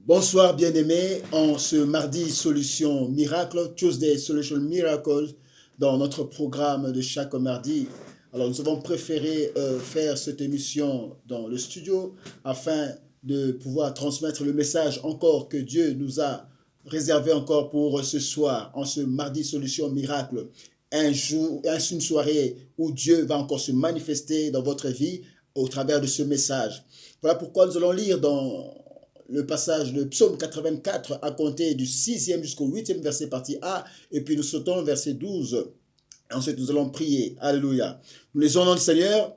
Bonsoir bien-aimés, en ce mardi Solution Miracle, Tuesday Solution Miracle, dans notre programme de chaque mardi. Alors nous avons préféré faire cette émission dans le studio afin de pouvoir transmettre le message encore que Dieu nous a réservé encore pour ce soir, en ce mardi Solution Miracle. Un jour, une soirée où Dieu va encore se manifester dans votre vie au travers de ce message. Voilà pourquoi nous allons lire dans le passage de Psaume 84 à compter du 6e jusqu'au 8e verset partie A, et puis nous sautons verset 12. Ensuite, nous allons prier. Alléluia. Nous lisons dans le Seigneur,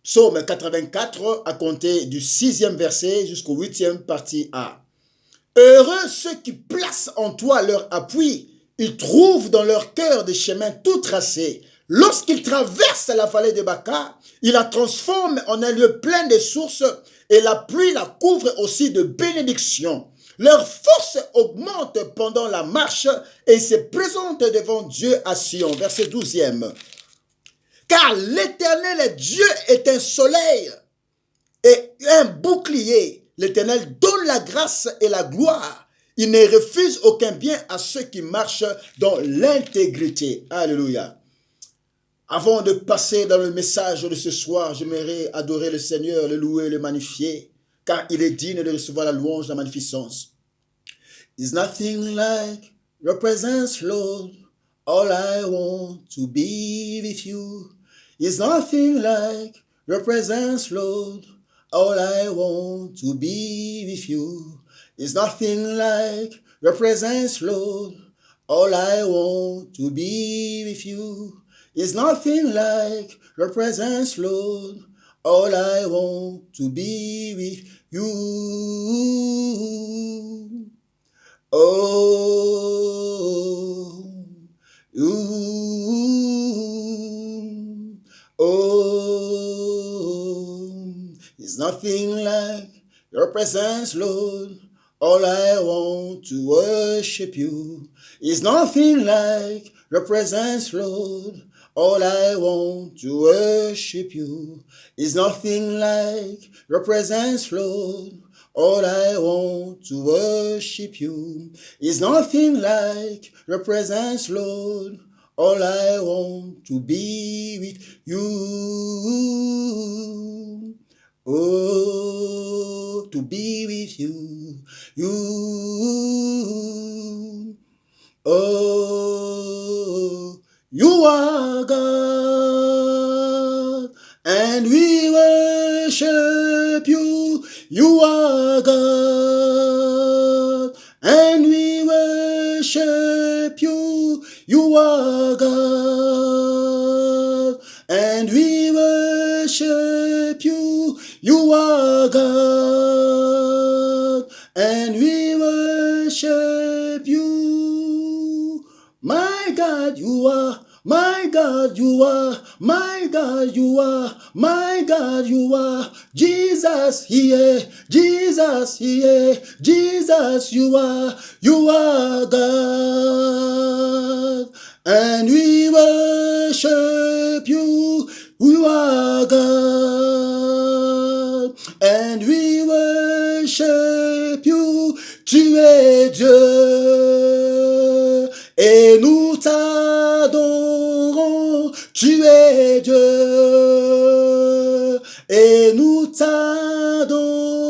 Psaume 84 à compter du 6e verset jusqu'au 8e partie A. Heureux ceux qui placent en toi leur appui, ils trouvent dans leur cœur des chemins tout tracés. Lorsqu'ils traversent la vallée de Baca, ils la transforment en un lieu plein de sources et la pluie la couvre aussi de bénédictions. Leur force augmente pendant la marche et ils se présentent devant Dieu à Sion. Verset 12e. Car l'Éternel Dieu est un soleil et un bouclier. L'Éternel donne la grâce et la gloire. Il ne refuse aucun bien à ceux qui marchent dans l'intégrité. Alléluia. Avant de passer dans le message de ce soir, j'aimerais adorer le Seigneur, le louer, le magnifier, car il est digne de recevoir la louange, la magnificence. It's nothing like your presence, Lord. All I want to be with you. It's nothing like your presence, Lord. All I want to be with you. It's nothing like your presence, Lord. All I want to be with you. It's nothing like your presence, Lord. All I want to be with you. Oh, you. Oh, it's nothing like your presence, Lord. All I want to worship you. It's nothing like your presence, Lord. All I want to worship you. Is nothing like your presence, Lord. All I want to worship you. Is nothing like your presence, Lord. All I want to be with you. Oh, to be with you. You. Oh, you are God, and we worship you. You are God, and we worship you. You are God, and we worship you. You are God, and we worship you. My God, you are. My God, you are. My God, you are. My God, you are. Jesus, yeah. Jesus, yeah. Jesus, you are. You are God. And we worship you. You are God. And we worship you. Tu es Dieu. Et nous t'adorons, tu es Dieu, et nous t'adorons.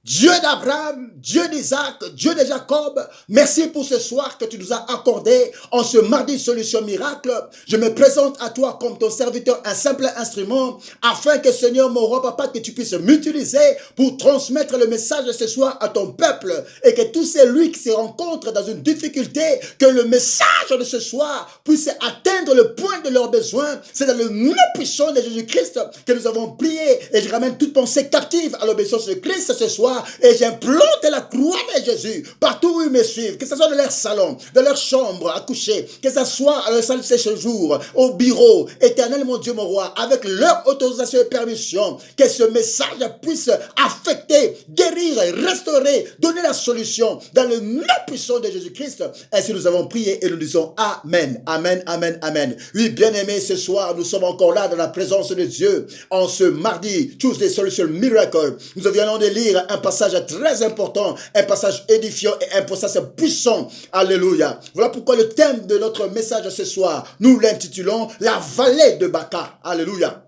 Dieu d'Abraham, Dieu d'Isaac, Dieu de Jacob, merci pour ce soir que tu nous as accordé en ce mardi Solution Miracle. Je me présente à toi comme ton serviteur, un simple instrument, afin que Seigneur, mon roi, papa, que tu puisses m'utiliser pour transmettre le message de ce soir à ton peuple et que tous celui qui se rencontrent dans une difficulté, que le message de ce soir puisse atteindre le point de leurs besoins. C'est dans le nom puissant de Jésus-Christ que nous avons prié et je ramène toute pensée captive à l'obéissance de Christ ce soir. croix et j'implante la croix de Jésus partout où ils me suivent, que ce soit dans leur salon, dans leur chambre à coucher, que ce soit à leur salle de séjour, au bureau. Éternel, mon Dieu, mon roi, avec leur autorisation et permission, que ce message puisse affecter, guérir, restaurer, donner la solution dans le nom puissant de Jésus-Christ. Ainsi nous avons prié et nous disons Amen, Amen, Amen, Amen. Oui, bien-aimés, ce soir, nous sommes encore là dans la présence de Dieu. En ce mardi, Tuesday Solution Miracle, nous venons de lire un passage très important, un passage édifiant et un passage puissant. Alléluia. Voilà pourquoi le thème de notre message ce soir, nous l'intitulons La vallée de Baca. Alléluia.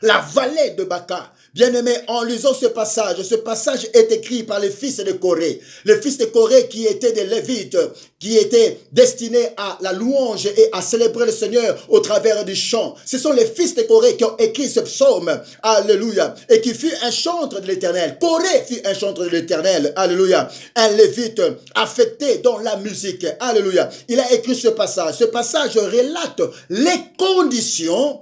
La vallée de Baca. Bien-aimés, en lisant ce passage est écrit par les fils de Corée. Les fils de Corée qui étaient des Lévites, qui étaient destinés à la louange et à célébrer le Seigneur au travers du chant. Ce sont les fils de Corée qui ont écrit ce psaume. Alléluia. Et qui fut un chantre de l'Éternel. Corée fut un chantre de l'Éternel. Alléluia. Un Lévite affecté dans la musique. Alléluia. Il a écrit ce passage. Ce passage relate les conditions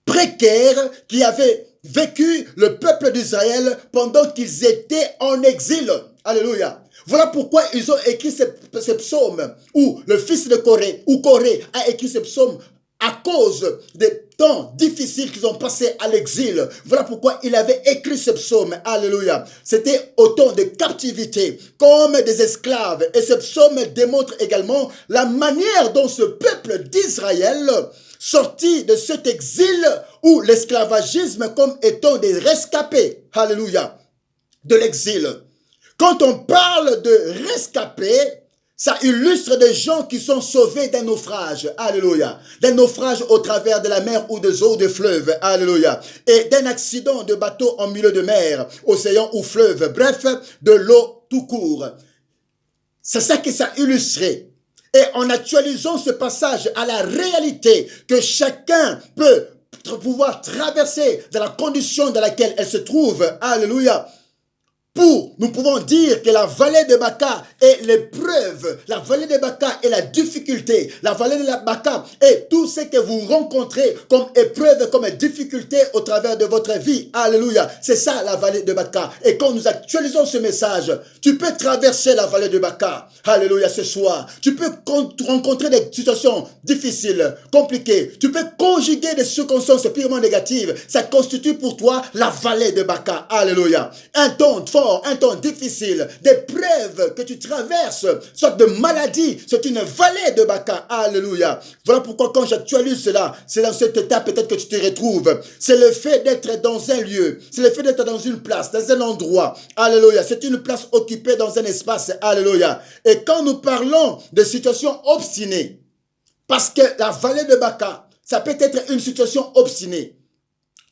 précaires qui avaient vécu le peuple d'Israël pendant qu'ils étaient en exil. Alléluia. Voilà pourquoi ils ont écrit ce psaume, où le fils de Corée, ou Corée, a écrit ce psaume à cause des temps difficiles qu'ils ont passés à l'exil. Voilà pourquoi il avait écrit ce psaume. Alléluia. C'était au temps de captivité, comme des esclaves. Et ce psaume démontre également la manière dont ce peuple d'Israël sorti de cet exil ou l'esclavagisme comme étant des rescapés. Alléluia. De l'exil. Quand on parle de rescapés, ça illustre des gens qui sont sauvés d'un naufrage. Alléluia. D'un naufrage au travers de la mer ou des eaux de fleuve. Alléluia. Et d'un accident de bateau en milieu de mer, océan ou fleuve. Bref, de l'eau tout court. C'est ça qui ça illustrait. Et en actualisant ce passage à la réalité que chacun peut pouvoir traverser dans la condition dans laquelle elle se trouve. Alléluia. Nous pouvons dire que la vallée de Baca est l'épreuve, la vallée de Baca est la difficulté, la vallée de la Baca est tout ce que vous rencontrez comme épreuve, comme difficulté au travers de votre vie. Alléluia. C'est ça la vallée de Baca. Et quand nous actualisons ce message, tu peux traverser la vallée de Baca. Alléluia, ce soir. Tu peux rencontrer des situations difficiles, compliquées. Tu peux conjuguer des circonstances purement négatives. Ça constitue pour toi la vallée de Baca. Alléluia. Un temps fort, un temps difficile, des preuves que tu traverses, sorte de maladie, c'est une vallée de Baca. Alléluia. Voilà pourquoi quand j'actualise cela, c'est dans cette étape peut-être que tu te retrouves. C'est le fait d'être dans un lieu, c'est le fait d'être dans une place, dans un endroit. Alléluia. C'est une place occupée dans un espace. Alléluia. Et quand nous parlons de situations obstinées, parce que la vallée de Baca, ça peut être une situation obstinée.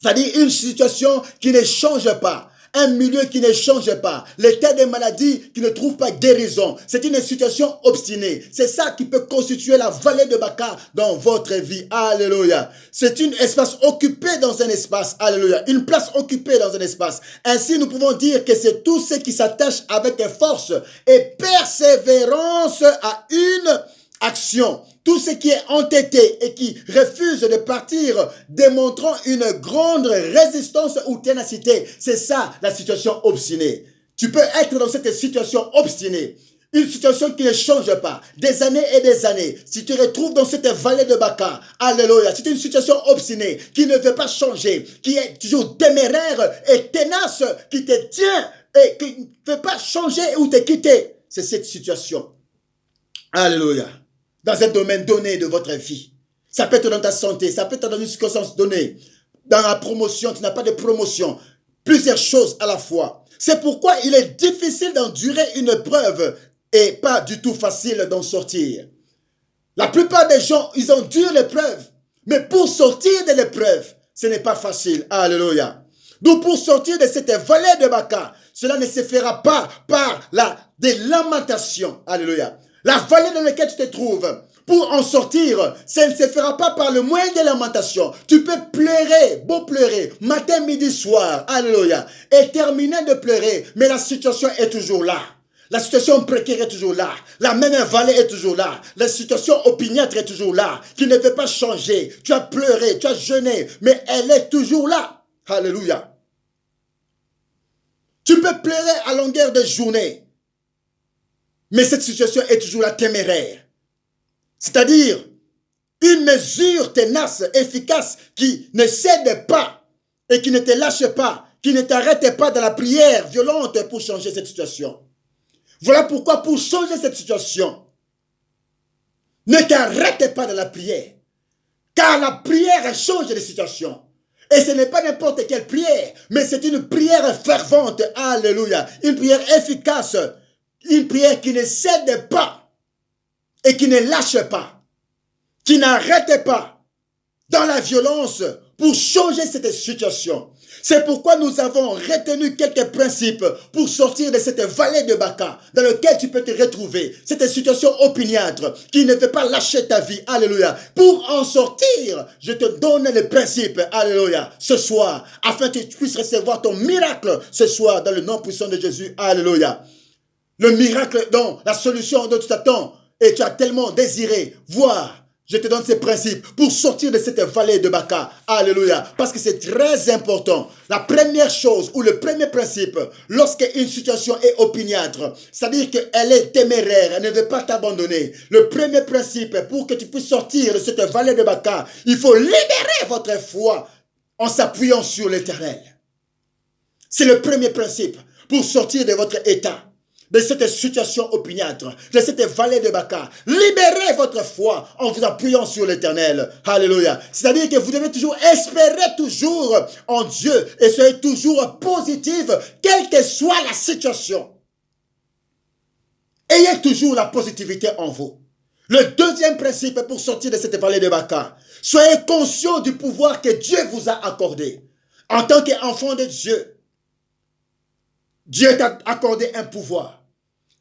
C'est-à-dire une situation qui ne change pas. Un milieu qui ne change pas, l'état des maladies qui ne trouve pas guérison. C'est une situation obstinée. C'est ça qui peut constituer la vallée de Baca dans votre vie. Alléluia. C'est un espace occupé dans un espace. Alléluia. Une place occupée dans un espace. Ainsi, nous pouvons dire que c'est tout ce qui s'attache avec force et persévérance à une action. Tout ce qui est entêté et qui refuse de partir, démontrant une grande résistance ou ténacité. C'est ça la situation obstinée. Tu peux être dans cette situation obstinée. Une situation qui ne change pas, des années et des années. Si tu te retrouves dans cette vallée de Baca, alléluia, c'est une situation obstinée qui ne veut pas changer, qui est toujours téméraire et tenace, qui te tient et qui ne veut pas changer ou te quitter. C'est cette situation. Alléluia. Dans un domaine donné de votre vie. Ça peut être dans ta santé, ça peut être dans une circonstance donnée. Dans la promotion, tu n'as pas de promotion. Plusieurs choses à la fois. C'est pourquoi il est difficile d'endurer une épreuve et pas du tout facile d'en sortir. La plupart des gens, ils endurent l'épreuve. Mais pour sortir de l'épreuve, ce n'est pas facile. Alléluia. Donc pour sortir de cette vallée de Baca, cela ne se fera pas par des lamentations. Alléluia. La vallée dans laquelle tu te trouves, pour en sortir, ça ne se fera pas par le moyen de lamentation. Tu peux pleurer, beau pleurer, matin, midi, soir, alléluia, et terminer de pleurer, mais la situation est toujours là. La situation précaire est toujours là. La même vallée est toujours là. La situation opiniâtre est toujours là, qui ne veut pas changer. Tu as pleuré, tu as jeûné, mais elle est toujours là. Alléluia. Tu peux pleurer à longueur de journée, mais cette situation est toujours la téméraire. C'est-à-dire, une mesure tenace, efficace, qui ne cède pas et qui ne te lâche pas, qui ne t'arrête pas dans la prière violente pour changer cette situation. Voilà pourquoi pour changer cette situation, ne t'arrête pas dans la prière. Car la prière change les situations. Et ce n'est pas n'importe quelle prière, mais c'est une prière fervente. Alléluia. Une prière efficace. Une prière qui ne cède pas et qui ne lâche pas. Qui n'arrête pas dans la violence pour changer cette situation. C'est pourquoi nous avons retenu quelques principes pour sortir de cette vallée de Baca dans laquelle tu peux te retrouver. Cette situation opiniâtre qui ne veut pas lâcher ta vie. Alléluia. Pour en sortir, je te donne les principes. Alléluia. Ce soir, afin que tu puisses recevoir ton miracle ce soir dans le nom puissant de Jésus. Alléluia. Le miracle, donc, la solution dont tu t'attends et tu as tellement désiré voir. Je te donne ces principes pour sortir de cette vallée de Baca. Alléluia. Parce que c'est très important. La première chose ou le premier principe, lorsqu'une situation est opiniâtre, c'est-à-dire qu'elle est téméraire, elle ne veut pas t'abandonner. Le premier principe pour que tu puisses sortir de cette vallée de Baca, il faut libérer votre foi en s'appuyant sur l'Éternel. C'est le premier principe pour sortir de votre état, de cette situation opiniâtre, de cette vallée de Baca. Libérez votre foi en vous appuyant sur l'Éternel. Alléluia. C'est-à-dire que vous devez toujours espérer toujours en Dieu et soyez toujours positif, quelle que soit la situation. Ayez toujours la positivité en vous. Le deuxième principe pour sortir de cette vallée de Baca, soyez conscient du pouvoir que Dieu vous a accordé. En tant qu'enfant de Dieu, Dieu t'a accordé un pouvoir.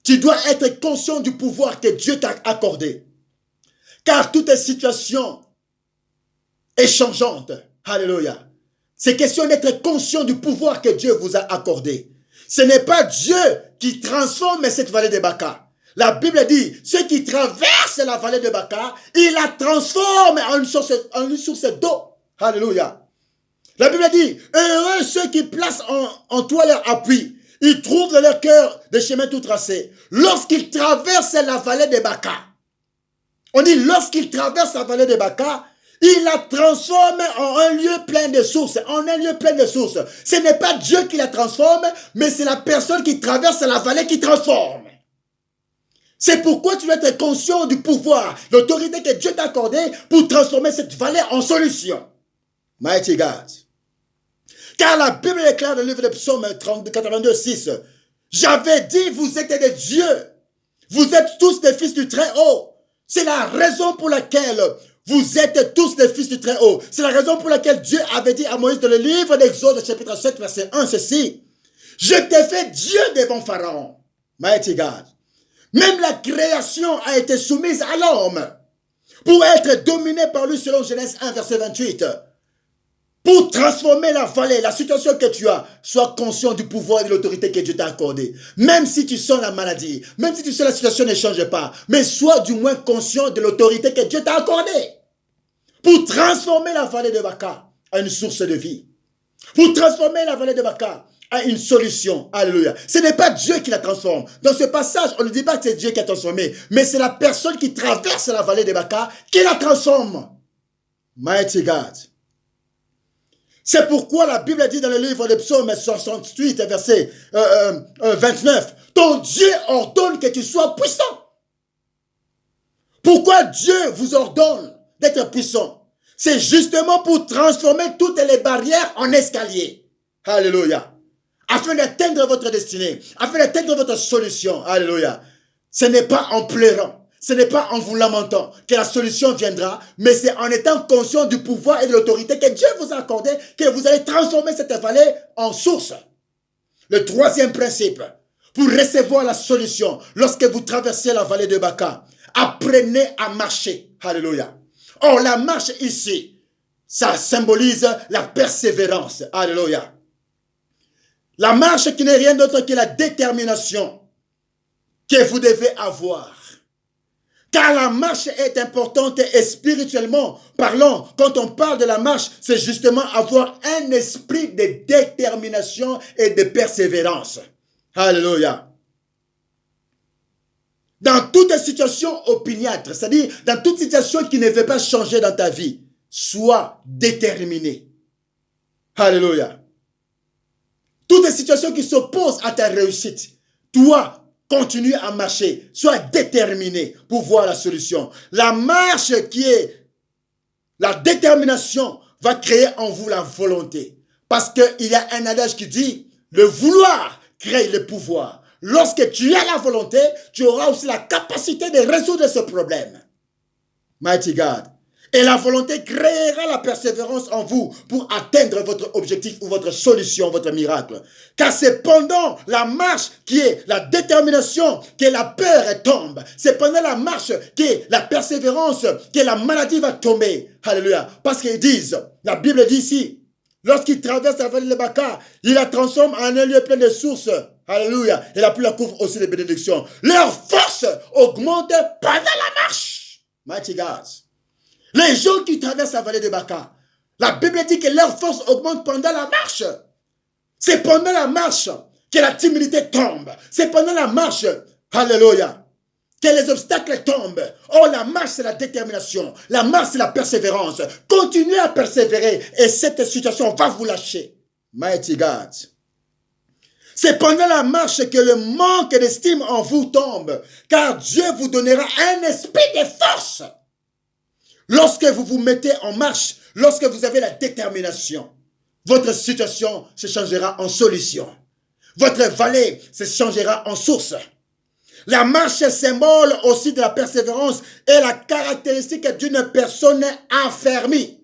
Tu dois être conscient du pouvoir que Dieu t'a accordé. Car toute situation est changeante. Alléluia. C'est question d'être conscient du pouvoir que Dieu vous a accordé. Ce n'est pas Dieu qui transforme cette vallée de Baca. La Bible dit, ceux qui traversent la vallée de Baca, il la transforme en une source d'eau. Alléluia. La Bible dit, heureux ceux qui placent en toi leur appui. Ils trouvent dans leur cœur des chemins tout tracés. Lorsqu'ils traversent la vallée de Baca, on dit lorsqu'ils traversent la vallée de Baca, il la transforme en un lieu plein de sources. En un lieu plein de sources. Ce n'est pas Dieu qui la transforme, mais c'est la personne qui traverse la vallée qui transforme. C'est pourquoi tu dois être conscient du pouvoir, l'autorité que Dieu t'a accordée pour transformer cette vallée en solution. Mighty God. Car la Bible déclare dans le livre de Psaume 82, 6, j'avais dit, vous êtes des dieux. Vous êtes tous des fils du Très-Haut. C'est la raison pour laquelle vous êtes tous des fils du Très-Haut. C'est la raison pour laquelle Dieu avait dit à Moïse dans le livre d'Exode, chapitre 7, verset 1, ceci. Je t'ai fait Dieu devant Pharaon. Mighty God. Même la création a été soumise à l'homme pour être dominée par lui selon Genèse 1, verset 28. Pour transformer la vallée, la situation que tu as, sois conscient du pouvoir et de l'autorité que Dieu t'a accordé. Même si tu sens la maladie, même si tu sens la situation ne change pas, mais sois du moins conscient de l'autorité que Dieu t'a accordée. Pour transformer la vallée de Baca à une source de vie. Pour transformer la vallée de Baca à une solution. Alléluia. Ce n'est pas Dieu qui la transforme. Dans ce passage, on ne dit pas que c'est Dieu qui a transformé, mais c'est la personne qui traverse la vallée de Baca qui la transforme. Mighty God. C'est pourquoi la Bible dit dans le livre de Psaume 68, verset 29, ton Dieu ordonne que tu sois puissant. Pourquoi Dieu vous ordonne d'être puissant? C'est justement pour transformer toutes les barrières en escalier. Alléluia. Afin d'atteindre votre destinée, afin d'atteindre votre solution. Alléluia. Ce n'est pas en pleurant. Ce n'est pas en vous lamentant que la solution viendra, mais c'est en étant conscient du pouvoir et de l'autorité que Dieu vous a accordé que vous allez transformer cette vallée en source. Le troisième principe, pour recevoir la solution, lorsque vous traversez la vallée de Baca, apprenez à marcher. Alléluia. Or, la marche ici, ça symbolise la persévérance. Alléluia. La marche qui n'est rien d'autre que la détermination que vous devez avoir. Car la marche est importante et spirituellement parlant. Quand on parle de la marche, c'est justement avoir un esprit de détermination et de persévérance. Alléluia. Dans toute situation opiniâtre, c'est-à-dire dans toute situation qui ne veut pas changer dans ta vie, sois déterminé. Alléluia. Toute situation qui s'oppose à ta réussite, toi, continue à marcher. Sois déterminé pour voir la solution. La marche qui est la détermination va créer en vous la volonté. Parce qu'il y a un adage qui dit, le vouloir crée le pouvoir. Lorsque tu as la volonté, tu auras aussi la capacité de résoudre ce problème. Mighty God. Et la volonté créera la persévérance en vous pour atteindre votre objectif ou votre solution, votre miracle. Car c'est pendant la marche qui est la détermination que la peur tombe. C'est pendant la marche qui est la persévérance que la maladie va tomber. Alléluia. Parce qu'ils disent, la Bible dit ici, lorsqu'ils traversent la vallée de Baca, il la transforme en un lieu plein de sources. Alléluia. Et la pluie la couvre aussi de bénédictions. Leur force augmente pendant la marche. Mighty God. Les gens qui traversent la vallée de Baca, la Bible dit que leur force augmente pendant la marche. C'est pendant la marche que la timidité tombe. C'est pendant la marche, alléluia, que les obstacles tombent. Oh, la marche, c'est la détermination. La marche, c'est la persévérance. Continuez à persévérer et cette situation va vous lâcher. Mighty God. C'est pendant la marche que le manque d'estime en vous tombe, car Dieu vous donnera un esprit de force. Lorsque vous vous mettez en marche, lorsque vous avez la détermination, votre situation se changera en solution. Votre vallée se changera en source. La marche est symbole aussi de la persévérance et la caractéristique d'une personne affermie.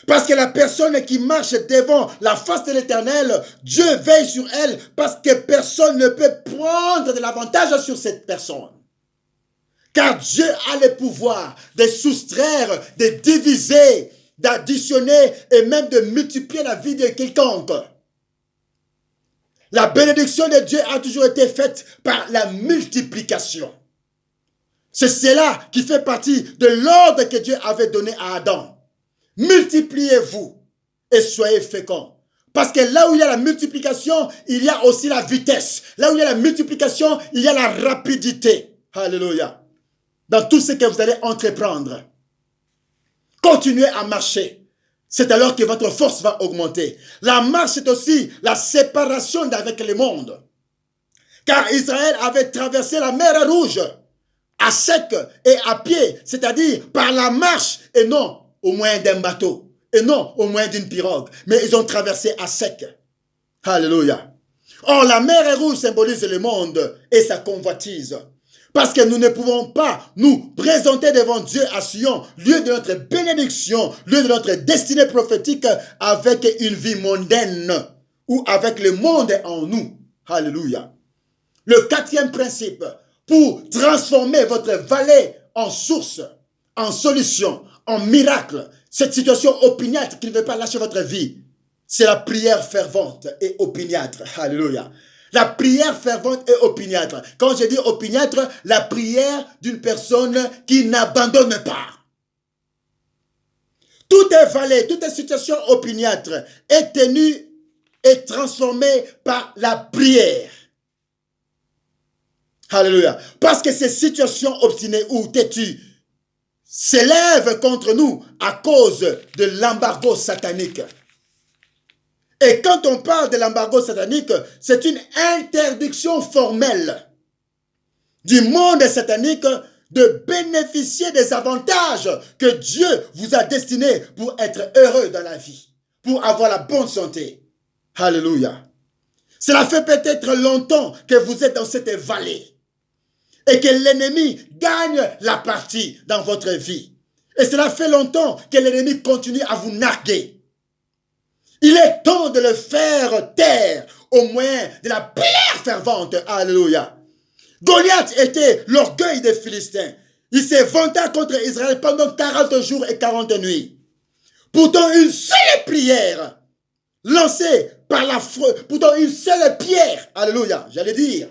Parce que la personne qui marche devant la face de l'Éternel, Dieu veille sur elle parce que personne ne peut prendre de l'avantage sur cette personne. Car Dieu a le pouvoir de soustraire, de diviser, d'additionner et même de multiplier la vie de quiconque. La bénédiction de Dieu a toujours été faite par la multiplication. C'est cela qui fait partie de l'ordre que Dieu avait donné à Adam. Multipliez-vous et soyez féconds. Parce que là où il y a la multiplication, il y a aussi la vitesse. Là où il y a la multiplication, il y a la rapidité. Alléluia. Dans tout ce que vous allez entreprendre, continuez à marcher. C'est alors que votre force va augmenter. La marche, c'est aussi la séparation d'avec le monde. Car Israël avait traversé la mer Rouge à sec et à pied, c'est-à-dire par la marche et non au moyen d'un bateau, et non au moyen d'une pirogue, mais ils ont traversé à sec. Alléluia. Or, la mer Rouge symbolise le monde et sa convoitise. Parce que nous ne pouvons pas nous présenter devant Dieu à Sion, lieu de notre bénédiction, lieu de notre destinée prophétique, avec une vie mondaine ou avec le monde en nous. Alléluia. Le quatrième principe, pour transformer votre vallée en source, en solution, en miracle, cette situation opiniâtre qui ne veut pas lâcher votre vie, c'est la prière fervente et opiniâtre. Alléluia. La prière fervente et opiniâtre. Quand je dis opiniâtre, la prière d'une personne qui n'abandonne pas. Toute vallée, toute situation opiniâtre est tenue et transformée par la prière. Alléluia. Parce que ces situations obstinées ou têtues s'élèvent contre nous à cause de l'embargo satanique. Et quand on parle de l'embargo satanique, c'est une interdiction formelle du monde satanique de bénéficier des avantages que Dieu vous a destinés pour être heureux dans la vie, pour avoir la bonne santé. Alléluia. Cela fait peut-être longtemps que vous êtes dans cette vallée et que l'ennemi gagne la partie dans votre vie. Et cela fait longtemps que l'ennemi continue à vous narguer. Il est temps de le faire taire au moyen de la prière fervente. Alléluia. Goliath était l'orgueil des Philistins. Il s'est vanté contre Israël pendant 40 jours et 40 nuits. Pourtant, une seule prière lancée par la foi, pourtant une seule pierre, alléluia, j'allais dire,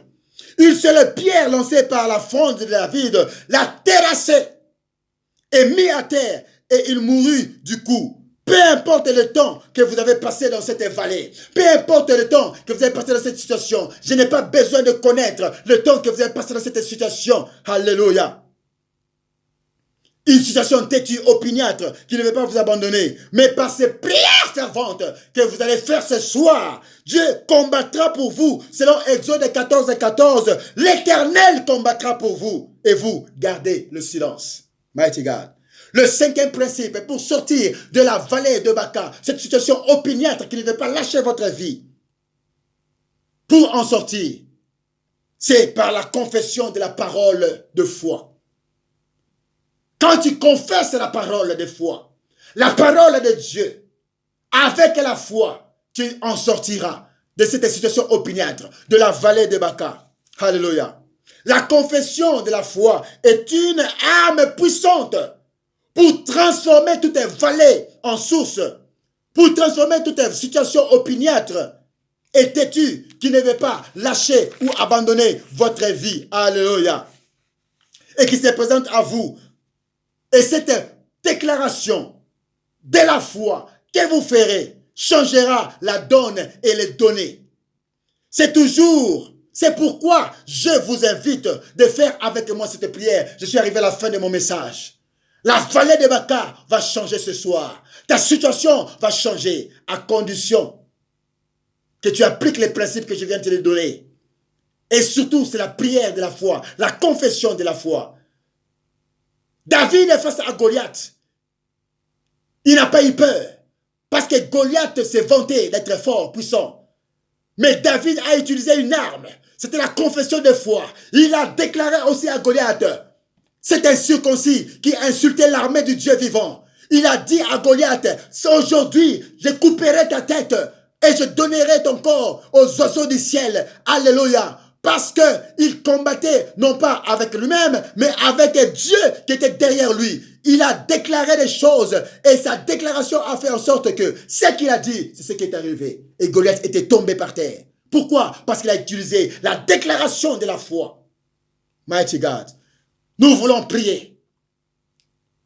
Une seule pierre lancée par la fronde de David l'a terrassé et mis à terre et il mourut du coup. Peu importe le temps que vous avez passé dans cette vallée, peu importe le temps que vous avez passé dans cette situation, je n'ai pas besoin de connaître le temps que vous avez passé dans cette situation. Alléluia. Une situation têtue, opiniâtre, qui ne veut pas vous abandonner. Mais par ces prières ferventes que vous allez faire ce soir, Dieu combattra pour vous. Selon Exode 14 et 14, l'Éternel combattra pour vous. Et vous, gardez le silence. Mighty God. Le cinquième principe, pour sortir de la vallée de Baca, cette situation opiniâtre qui ne veut pas lâcher votre vie, pour en sortir, c'est par la confession de la parole de foi. Quand tu confesses la parole de foi, la parole de Dieu, avec la foi, tu en sortiras de cette situation opiniâtre, de la vallée de Baca. Alléluia. La confession de la foi est une arme puissante pour transformer toutes les vallées en source, pour transformer toutes les situations opiniâtres et têtues qui ne veulent pas lâcher ou abandonner votre vie. Alléluia. Et qui se présente à vous. Et cette déclaration de la foi que vous ferez changera la donne et les données. C'est pourquoi je vous invite de faire avec moi cette prière. Je suis arrivé à la fin de mon message. La vallée de Baca va changer ce soir. Ta situation va changer à condition que tu appliques les principes que je viens de te donner. Et surtout, c'est la prière de la foi, la confession de la foi. David est face à Goliath. Il n'a pas eu peur. Parce que Goliath s'est vanté d'être fort, puissant. Mais David a utilisé une arme. C'était la confession de foi. Il a déclaré aussi à Goliath, c'est un circoncis qui insultait l'armée du Dieu vivant. Il a dit à Goliath, aujourd'hui, je couperai ta tête et je donnerai ton corps aux oiseaux du ciel. Alléluia. Parce qu'il combattait non pas avec lui-même, mais avec Dieu qui était derrière lui. Il a déclaré des choses et sa déclaration a fait en sorte que ce qu'il a dit, c'est ce qui est arrivé. Et Goliath était tombé par terre. Pourquoi? Parce qu'il a utilisé la déclaration de la foi. Mighty God. Nous voulons prier.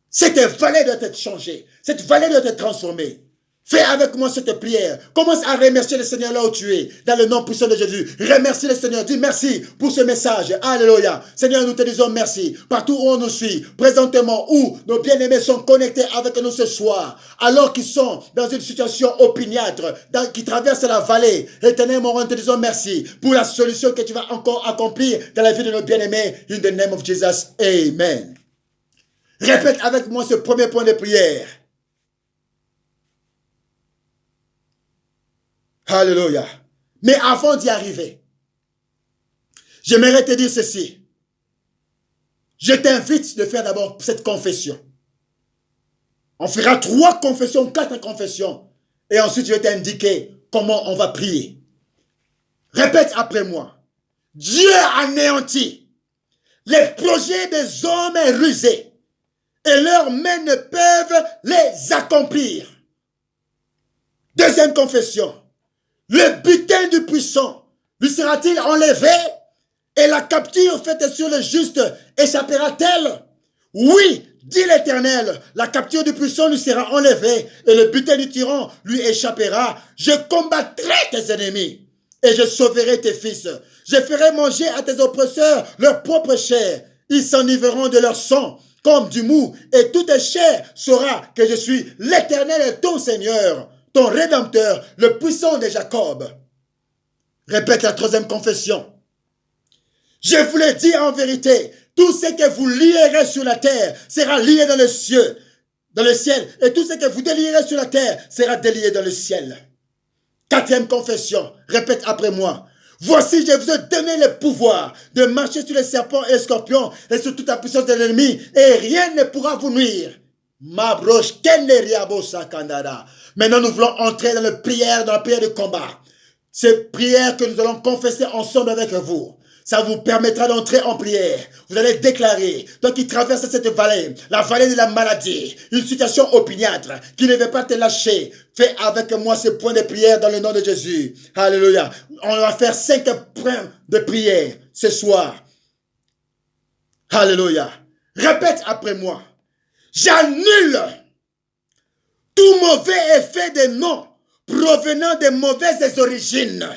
Cette vallée doit être changée. Cette vallée doit être transformée. Fais avec moi cette prière. Commence à remercier le Seigneur là où tu es. Dans le nom puissant de Jésus. Remercie le Seigneur. Dis merci pour ce message. Alléluia. Seigneur, nous te disons merci. Partout où on nous suit. Présentement où nos bien-aimés sont connectés avec nous ce soir. Alors qu'ils sont dans une situation opiniâtre. Qui traversent la vallée. Éternel, mon roi, nous te disons merci. Pour la solution que tu vas encore accomplir dans la vie de nos bien-aimés. In the name of Jesus. Amen. Répète avec moi ce premier point de prière. Alléluia. Mais avant d'y arriver, j'aimerais te dire ceci. Je t'invite de faire d'abord cette confession. On fera 3 confessions, 4 confessions. Et ensuite, je vais t'indiquer comment on va prier. Répète après moi. Dieu anéantit les projets des hommes rusés et leurs mains ne peuvent les accomplir. Deuxième confession. Le butin du puissant lui sera-t-il enlevé et la capture faite sur le juste échappera-t-elle? Oui, dit l'Éternel, la capture du puissant lui sera enlevée et le butin du tyran lui échappera. Je combattrai tes ennemis et je sauverai tes fils. Je ferai manger à tes oppresseurs leur propre chair. Ils s'enivreront de leur sang comme du mou et toute chair saura que je suis l'Éternel ton Seigneur. Ton Rédempteur, le puissant de Jacob. Répète la 3e confession. Je vous le dis en vérité, tout ce que vous lierez sur la terre sera lié dans le ciel, et tout ce que vous délierez sur la terre sera délié dans le ciel. 4e confession, répète après moi. Voici, je vous ai donné le pouvoir de marcher sur les serpents et les scorpions et sur toute la puissance de l'ennemi, et rien ne pourra vous nuire. Maintenant, nous voulons entrer dans la prière de combat. Cette prière que nous allons confesser ensemble avec vous. Ça vous permettra d'entrer en prière. Vous allez déclarer, toi qui traverses cette vallée, la vallée de la maladie, une situation opiniâtre, qui ne veut pas te lâcher. Fais avec moi ce point de prière dans le nom de Jésus. Alléluia. on va faire 5 points de prière ce soir. Alléluia. Répète après moi. J'annule tout mauvais effet des noms provenant de mauvaises origines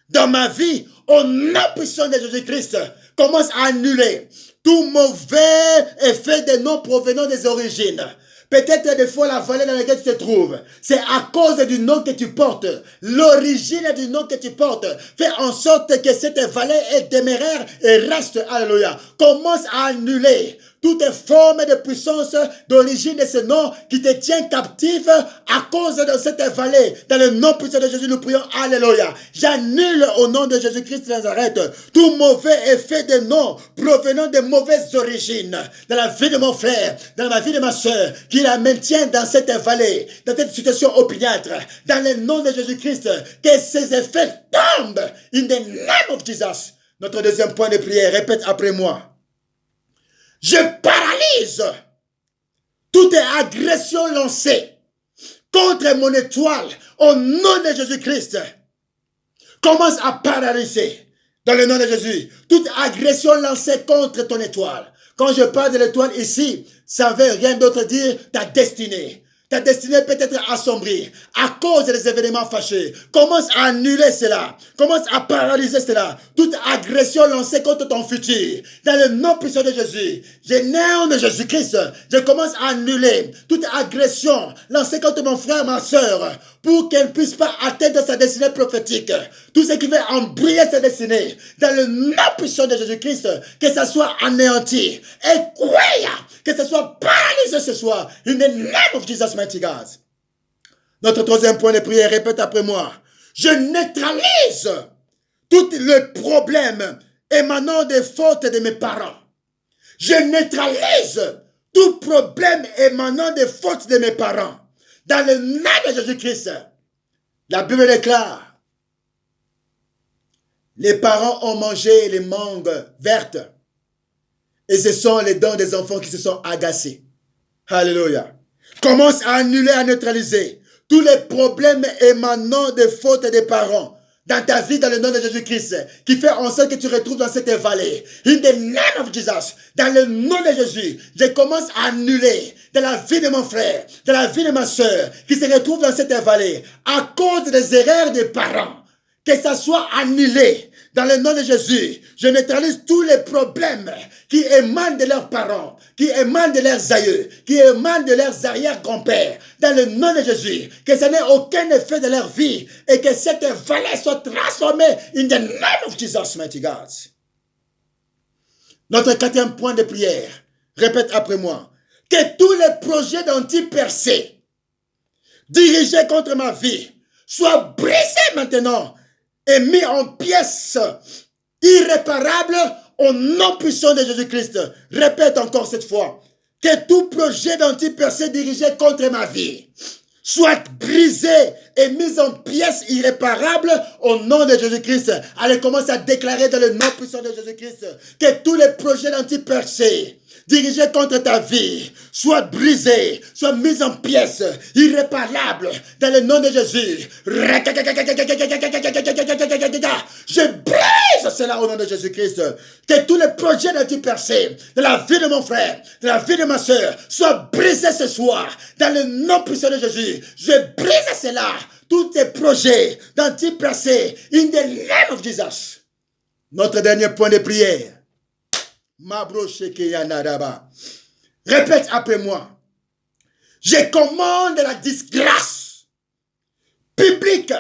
dans ma vie au nom puissant de Jésus-Christ. Commence à annuler tout mauvais effet des noms provenant des origines. Peut-être des fois la vallée dans laquelle tu te trouves, c'est à cause du nom que tu portes. L'origine du nom que tu portes fait en sorte que cette vallée est téméraire et reste. Alléluia. Commence à annuler toutes les formes de puissance d'origine de ce nom qui te tient captif à cause de cette vallée. Dans le nom puissant de Jésus, nous prions. Alléluia. J'annule au nom de Jésus-Christ de Nazareth tout mauvais effet de nom provenant de mauvaises origines dans la vie de mon frère, dans la vie de ma soeur, qui la maintient dans cette vallée, dans cette situation opiniâtre. Dans le nom de Jésus-Christ, que ces effets tombent in the name of Jesus. Notre deuxième point de prière, répète après moi. Je paralyse toute agression lancée contre mon étoile au nom de Jésus-Christ. Commence à paralyser dans le nom de Jésus toute agression lancée contre ton étoile. Quand je parle de l'étoile ici, ça ne veut rien d'autre dire ta destinée. Ta destinée peut être assombrie à cause des événements fâcheux. Commence à annuler cela. Commence à paralyser cela. Toute agression lancée contre ton futur. Dans le nom puissant de Jésus. Je nom de Jésus-Christ. Je commence à annuler toute agression lancée contre mon frère, ma soeur, pour qu'elle ne puisse pas atteindre sa destinée prophétique. Tout ce qui veut embrouiller sa destinée. Dans le nom puissant de Jésus-Christ, que ça soit anéanti. Et croyez que ça soit paralysé ce soir. In the name of Jesus, mighty God. Notre troisième point de prière, répète après moi. Je neutralise tous les problèmes émanant des fautes de mes parents. Je neutralise tout problème émanant des fautes de mes parents. Dans le nom de Jésus-Christ, la Bible déclare, les parents ont mangé les mangues vertes et ce sont les dents des enfants qui se sont agacés. Alléluia. Commence à annuler, à neutraliser tous les problèmes émanant des fautes des parents dans ta vie, dans le nom de Jésus-Christ, qui fait en sorte que tu retrouves dans cette vallée. In the name of Jesus, dans le nom de Jésus, je commence à annuler dans la vie de mon frère, dans la vie de ma soeur, qui se retrouve dans cette vallée, à cause des erreurs des parents. Que ça soit annulé dans le nom de Jésus. Je neutralise tous les problèmes qui émanent de leurs parents, qui émanent de leurs aïeux, qui émanent de leurs arrière-grands-pères. Dans le nom de Jésus, que ça n'ait aucun effet de leur vie et que cette vallée soit transformée in the name of Jesus, mighty God. Notre quatrième point de prière, répète après moi, que tous les projets d'anti-percée dirigés contre ma vie soient brisés maintenant et mis en pièces irréparables au nom puissant de Jésus-Christ. Répète encore cette fois. Que tout projet d'anti-percée dirigé contre ma vie soit brisé et mis en pièces irréparables au nom de Jésus-Christ. Allez, commence à déclarer dans le nom puissant de Jésus-Christ que tous les projets d'anti-percée dirigés contre ta vie soient brisés, soient mis en pièces irréparables dans le nom de Jésus. Je brise cela au nom de Jésus-Christ. Que tous les projets d'anti-percée de la vie de mon frère, de la vie de ma soeur, soient brisés ce soir dans le nom puissant de Jésus. Je brise cela, tous tes projets d'anti-percée in the name of Jesus. Notre dernier point de prière. Répète après moi. Je commande la disgrâce publique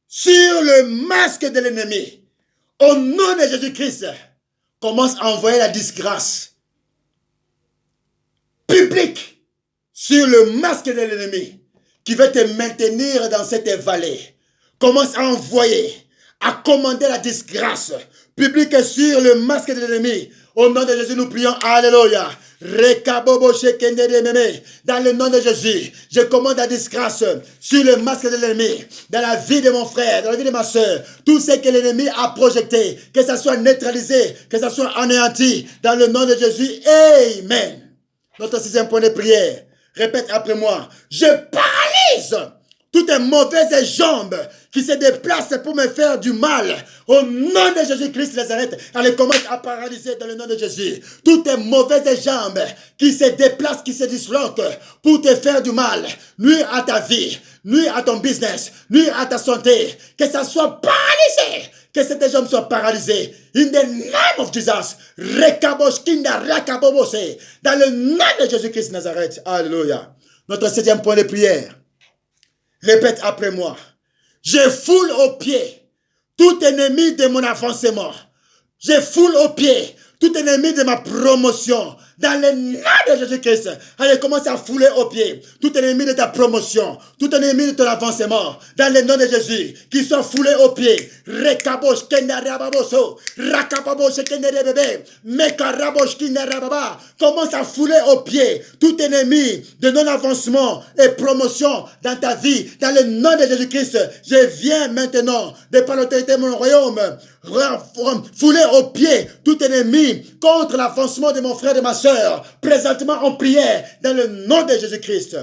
sur le masque de l'ennemi. Au nom de Jésus-Christ, commence à envoyer la disgrâce publique sur le masque de l'ennemi qui veut te maintenir dans cette vallée. Commence à envoyer, à commander la disgrâce publique sur le masque de l'ennemi. Au nom de Jésus, nous prions. Alléluia. Dans le nom de Jésus, je commande la disgrâce sur le masque de l'ennemi, dans la vie de mon frère, dans la vie de ma soeur. Tout ce que l'ennemi a projeté, que ça soit neutralisé, que ça soit anéanti, dans le nom de Jésus. Amen. Notre sixième point de prière. Répète après moi. Je paralyse toutes les mauvaises jambes qui se déplacent pour me faire du mal, au nom de Jésus-Christ de Nazareth, elles commencent à paralyser dans le nom de Jésus. Toutes les mauvaises jambes qui se déplacent, qui se disloquent pour te faire du mal, nuire à ta vie, nuire à ton business, nuire à ta santé, que ça soit paralysé, que ces jambes soient paralysées. In the name of Jesus, dans le nom de Jésus-Christ de Nazareth. Alléluia. Notre 7e point de prière. Répète après moi. Je foule aux pieds tout ennemi de mon avancement. Je foule aux pieds tout ennemi de ma promotion. Dans le nom de Jésus-Christ, allez, commence à fouler aux pieds tout ennemi de ta promotion, tout ennemi de ton avancement. Dans le nom de Jésus, qu'ils soient foulés aux pieds. Rekabosh kenarababoso, rakababosh kenerebebe, mekarabosh kinarababa. Commence à fouler aux pieds tout ennemi de non-avancement et promotion dans ta vie. Dans le nom de Jésus-Christ, je viens maintenant, de par l'autorité de mon royaume, fouler aux pieds tout ennemi contre l'avancement de mon frère et de ma soeur, présentement en prière, dans le nom de Jésus-Christ.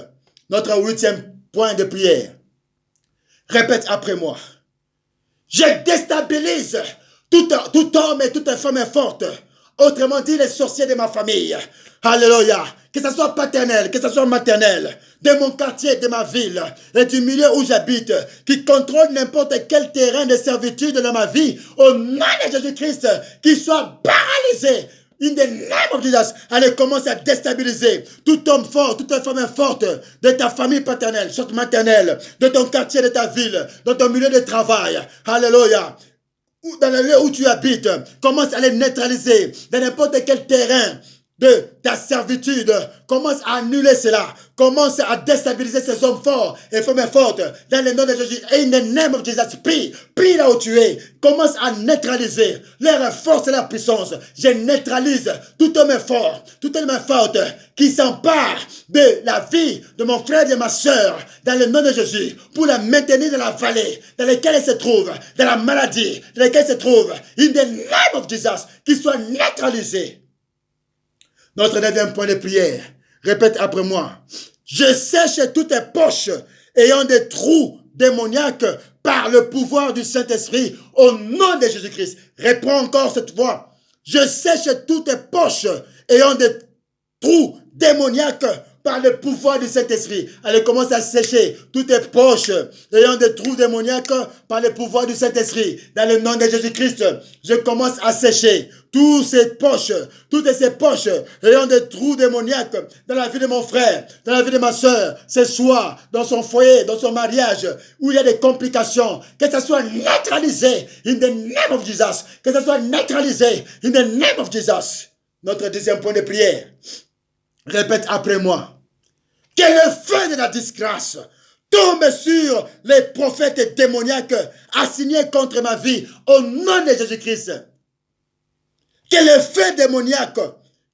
Notre 8e point de prière. Répète après moi. Je déstabilise tout homme et toute femme forte. Autrement dit, les sorciers de ma famille. Alléluia. Que ce soit paternel, que ce soit maternel, de mon quartier, de ma ville et du milieu où j'habite, qui contrôle n'importe quel terrain de servitude dans ma vie, au nom de Jésus-Christ, qui soit paralysé. In the name of Jesus, allez, commence à déstabiliser tout homme fort, toute femme forte de ta famille paternelle, soit maternelle, de ton quartier, de ta ville, de ton milieu de travail. Alléluia. Dans le lieu où tu habites, commence à les neutraliser dans n'importe quel terrain de ta servitude. Commence à annuler cela. Commence à déstabiliser ces hommes forts et femmes fortes dans le nom de Jésus. In the name of Jesus, prie là où tu es. Commence à neutraliser leur force et leur puissance. Je neutralise tout homme fort, tout homme forte qui s'empare de la vie de mon frère et de ma soeur dans le nom de Jésus pour la maintenir dans la vallée dans laquelle elle se trouve, dans la maladie dans laquelle elle se trouve. In the name of Jesus, qu'il soit neutralisé. Notre 9e point de prière. Répète après moi. Je sèche toutes les poches ayant des trous démoniaques par le pouvoir du Saint-Esprit au nom de Jésus-Christ. Réponds encore cette fois. Je sèche toutes les poches ayant des trous démoniaques par le pouvoir du Saint-Esprit. Allez, commence à sécher toutes tes poches ayant des trous démoniaques par le pouvoir du Saint-Esprit. Dans le nom de Jésus-Christ, je commence à sécher toutes ces poches ayant des trous démoniaques dans la vie de mon frère, dans la vie de ma soeur, ce soir, dans son foyer, dans son mariage, où il y a des complications, que ça soit neutralisé in the name of Jesus. Que ça soit neutralisé in the name of Jesus. Notre 10e point de prière. Répète après moi. Que le feu de la disgrâce tombe sur les prophètes démoniaques assignés contre ma vie au nom de Jésus-Christ. Que le feu démoniaque,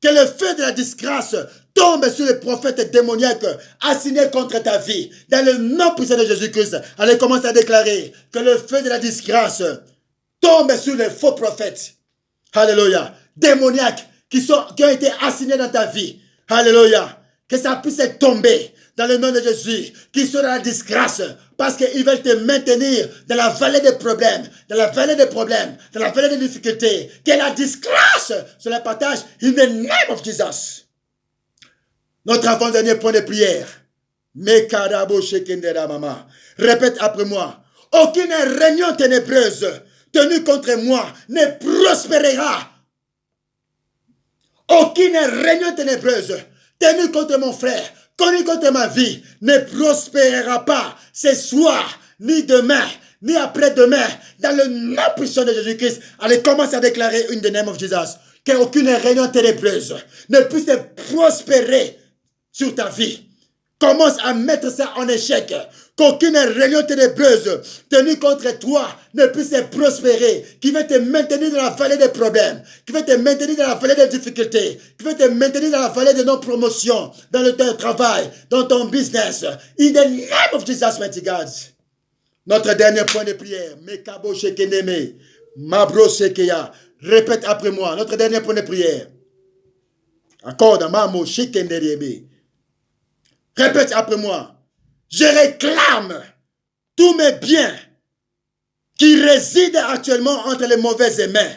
que le feu de la disgrâce tombe sur les prophètes démoniaques assignés contre ta vie. Dans le nom puissant de Jésus-Christ, allez commencer à déclarer que le feu de la disgrâce tombe sur les faux prophètes. Alléluia. Démoniaques qui ont été assignés dans ta vie. Alléluia. Que ça puisse tomber dans le nom de Jésus, qu'ils soient dans la disgrâce, parce qu'ils veulent te maintenir dans la vallée des problèmes, dans la vallée des problèmes, dans la vallée des difficultés. Que la disgrâce se la partage in the name of Jesus. Notre avant-dernier point de prière. Répète après moi. Aucune réunion ténébreuse tenue contre moi ne prospérera. Aucune réunion ténébreuse tenue contre mon frère, tenue contre ma vie, ne prospérera pas ce soir, ni demain, ni après-demain, dans le nom puissant de Jésus-Christ. Allez, commence à déclarer in the name of Jesus, qu'aucune réunion ténébreuse ne puisse prospérer sur ta vie. Commence à mettre ça en échec. Qu'aucune réunion ténébreuse tenue contre toi ne puisse prospérer, qui veut te maintenir dans la vallée des problèmes, qui veut te maintenir dans la vallée des difficultés, qui veut te maintenir dans la vallée de non-promotion, dans le travail, dans ton business. In the name of Jesus, mighty God. Notre dernier point de prière. Mekabo shekeneme, mabro shekeya. Répète après moi. Notre dernier point de prière. Accorde, mamo shekenderebe. Répète après moi. Je réclame tous mes biens qui résident actuellement entre les mauvaises mains.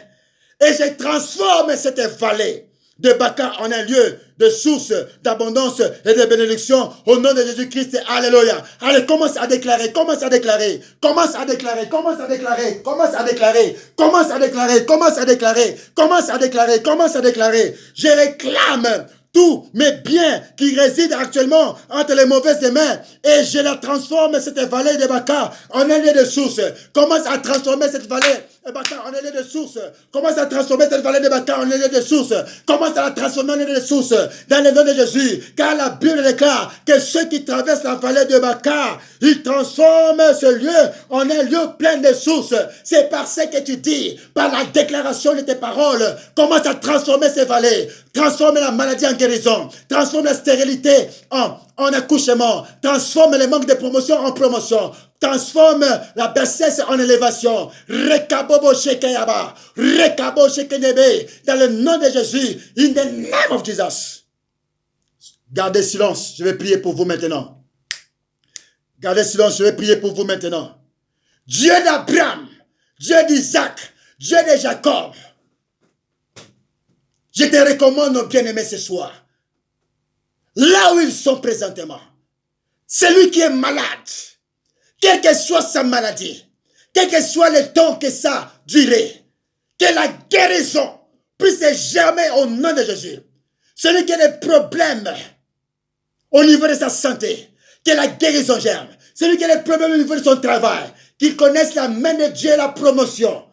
Et je transforme cette vallée de Baca en un lieu de source, d'abondance et de bénédiction au nom de Jésus-Christ. Alléluia. Allez, commence à déclarer, commence à déclarer, commence à déclarer, commence à déclarer, commence à déclarer, commence à déclarer, commence à déclarer, commence à déclarer, commence à déclarer. Je réclame tous mes biens qui résident actuellement entre les mauvaises mains et je la transforme, cette vallée de Baca, en un lieu de source. Commence à transformer cette vallée de Baca en un lieu de source. Commence à transformer cette vallée de Baca en un lieu de source. Commence à la transformer en un lieu de source dans le nom de Jésus. Car la Bible déclare que ceux qui traversent la vallée de Baca, ils transforment ce lieu en un lieu plein de sources. C'est par ce que tu dis, par la déclaration de tes paroles, commence à transformer ces vallées. Transforme la maladie en guérison. Transforme la stérilité en accouchement. Transforme les manques de promotion en promotion. Transforme la bassesse en élévation. Rekabobo shekeyaba. Rekabo shekenebe. Dans le nom de Jésus. In the name of Jesus. Gardez silence. Je vais prier pour vous maintenant. Gardez silence. Je vais prier pour vous maintenant. Dieu d'Abraham. Dieu d'Isaac. Dieu de Jacob. Je te recommande, nos bien-aimés, ce soir. Là où ils sont présentement. Celui qui est malade. Quelle que soit sa maladie. Quel que soit le temps que ça durait. Que la guérison puisse germer au nom de Jésus. Celui qui a des problèmes au niveau de sa santé. Que la guérison germe. Celui qui a des problèmes au niveau de son travail. Qu'il connaisse la main de Dieu et la promotion.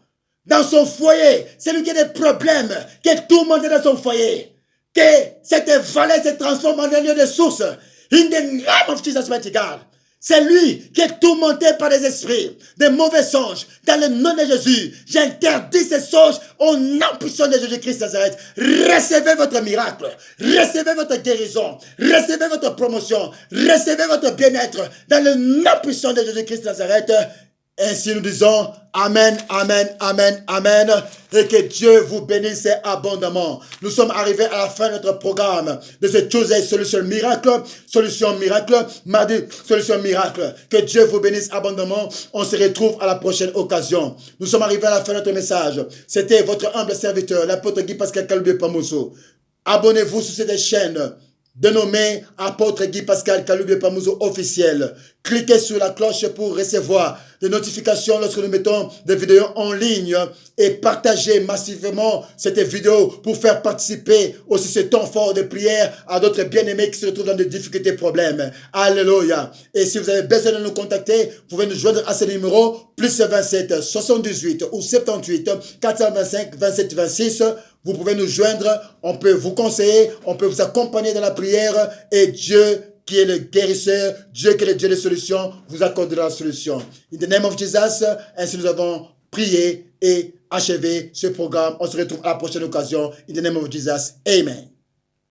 Dans son foyer, celui qui a des problèmes, qui est tourmenté dans son foyer, que cette vallée se transforme en un lieu de source. In the name of Jesus, mighty God. C'est lui qui est tourmenté par des esprits, des mauvais songes. Dans le nom de Jésus, j'interdis ces songes au nom puissant de Jésus-Christ de Nazareth. Recevez votre miracle, recevez votre guérison, recevez votre promotion, recevez votre bien-être dans le nom puissant de Jésus-Christ de Nazareth. Ainsi nous disons Amen, Amen, Amen, Amen. Et que Dieu vous bénisse abondamment. Nous sommes arrivés à la fin de notre programme de ce Tuesday Solution Miracle. Solution Miracle. Mardi, Solution Miracle. Que Dieu vous bénisse abondamment. On se retrouve à la prochaine occasion. Nous sommes arrivés à la fin de notre message. C'était votre humble serviteur, l'apôtre Guy Pascal Kaloubi Pamousso. Abonnez-vous sur cette chaîne dénommé Apôtre Guy Pascal Kaloubi Pamousso officiel. Cliquez sur la cloche pour recevoir des notifications lorsque nous mettons des vidéos en ligne et partagez massivement cette vidéo pour faire participer aussi ce temps fort de prière à d'autres bien-aimés qui se retrouvent dans des difficultés, problèmes. Alléluia. Et si vous avez besoin de nous contacter, vous pouvez nous joindre à ce numéro plus 27 78 ou 78 425 27 26. Vous pouvez nous joindre, on peut vous conseiller, on peut vous accompagner dans la prière et Dieu qui est le guérisseur, Dieu qui est le Dieu des solutions, vous accordera la solution. In the name of Jesus, ainsi nous avons prié et achevé ce programme. On se retrouve à la prochaine occasion. In the name of Jesus, Amen.